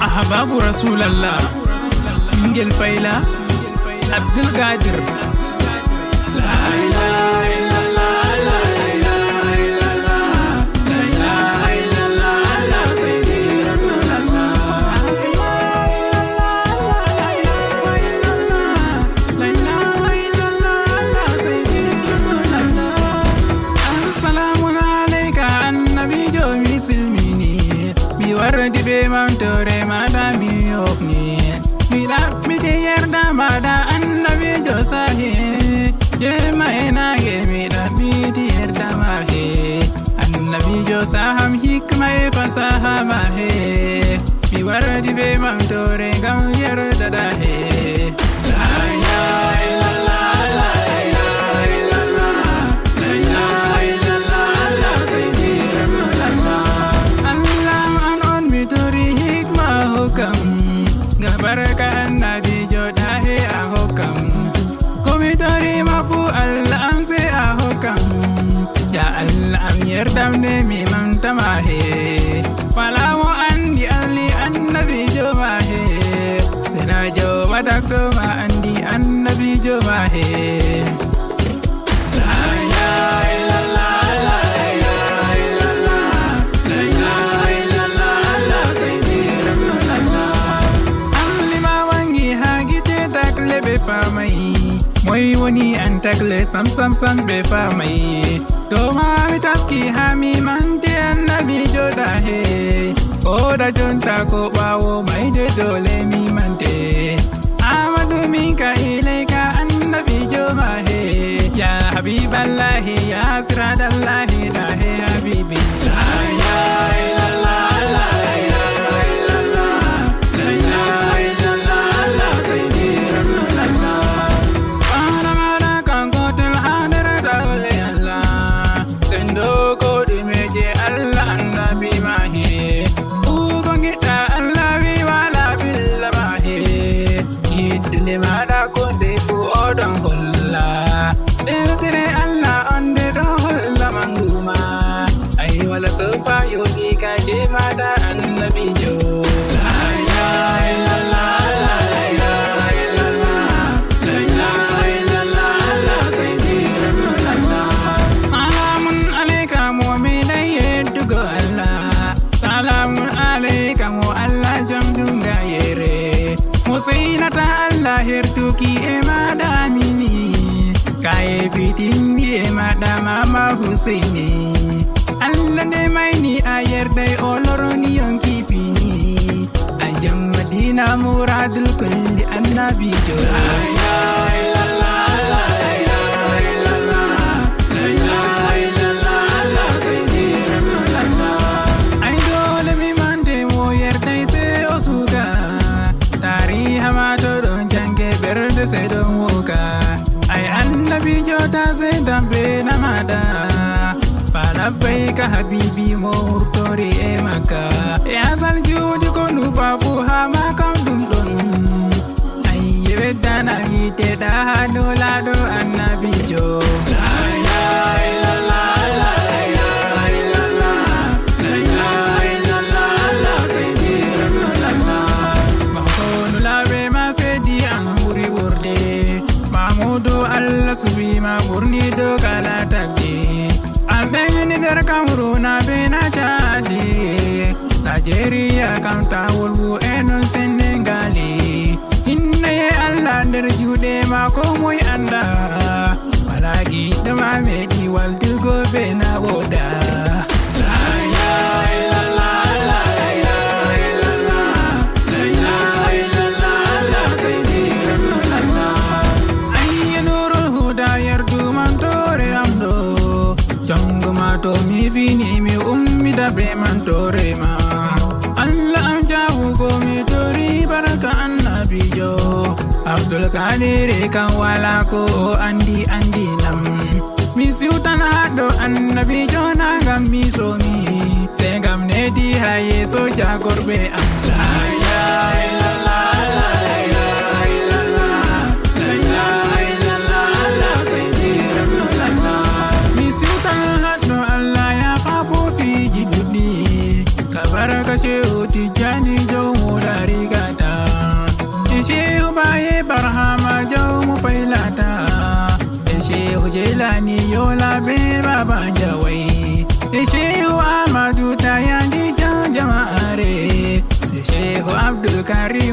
أحباب رسول الله من الفيلة عبد القادر. لا إله إلا الله لا إله إلا الله لا إله إلا الله لا سيدي رسول الله. لا إله إلا الله لا إله إلا الله لا سيدي رسول الله. السلام عليك النبي جومي سلميني بورد بمنتوري مدامي يوفني ميلا ميتير دامادا النبي جوساهي جيما هنا جميلا ميتير داماهي النبي جوساهم حكمة فساها ماهي بورد بمنتوري كم يردداهي. لا إله إلا الله لا إله إلا الله لا إله إلا الله لا سيدي رسول الله. Baraka annabi jodahe ahokam komitori mafu Allah amse ahokam ya Allah am yerdam ne mi mamtamahe walawo andi ali annabi jomahe dina jo wadakdo ma andi annabi jomahe. La ilaha illallah la ilaha illallah la ilaha illallah la sayyidi rasulullah. Be famai moi woni antakle sam be famai do ma mitaski hami mante annabi jodahe oda jonta ko bawo mai de dole mi mante amadu minka ilaika annabi jomahe ya habiballahi ya siradallahi dahe habibi. La ilaha illallah la ilaha illallah la ilaha illallah la sayyidi sofa yogi ka jemada annabi jo. La ilaha illallah la ilaha illallah la ilaha illallah la sayyidi rasulullah. Salamun alayka mu'mina yedugo Allah salamun alayka mu Allah jamdunga yere musainata Allah hertuki e madamini kaye fitindi e madama ma Husaini Allah ne mai ni ayar dai oloroni yonki fini ajam Madina muradul kulli annabi jo. La ilaha illallah la ilaha illallah la ilaha illallah la sayyidi rasulullah. Ai dole mi mande mo yer dai se osuga tariha ma to don jange berde se don woka ai annabi jo ta se dambe namada labbaika habibi mo hurtori e maka e asal judi ko nufafu ha makam dum don ayye weddana wite da dola do annabi jo. La ilaha illallah la ilaha illallah la ilaha illallah la sayyidi rasulullah. Makonu lawe ma sedi an buri burde mamudu Allah subi ma burni do kala tagge Albeni der Cameroon bena Chadi Nigeria kam tawulbu enon Senegali inne Allah der jude ma ko moy anda malagi dama medi waldugo bena boda. La ilaha illallah la ilaha illallah la ilaha illallah la sayyidi rasulullah. Ayya nurul huda yardu mantore amdo jango ma to mi fini mi ummi da be mantore ma Allah am jabu ko mi tori baraka annabi jo Abdul Qadir kan wala ko andi nam mi siutan hado annabi jo na gam mi so mi se gam ne di haye so jagorbe am. La ilaha illallah la ilaha illallah la ilaha illallah la sayyidi rasulullah. Mi siutan hado Allah ya fa ko fi jidudi kabaraka shehu Tijjani jau mu da rigata. Shehu baye barhama jau mu failata. Shehu Jelani yola be baban jawai. Shehu Ahmadu Tayandi jan jama'are. Shehu Abdul Karim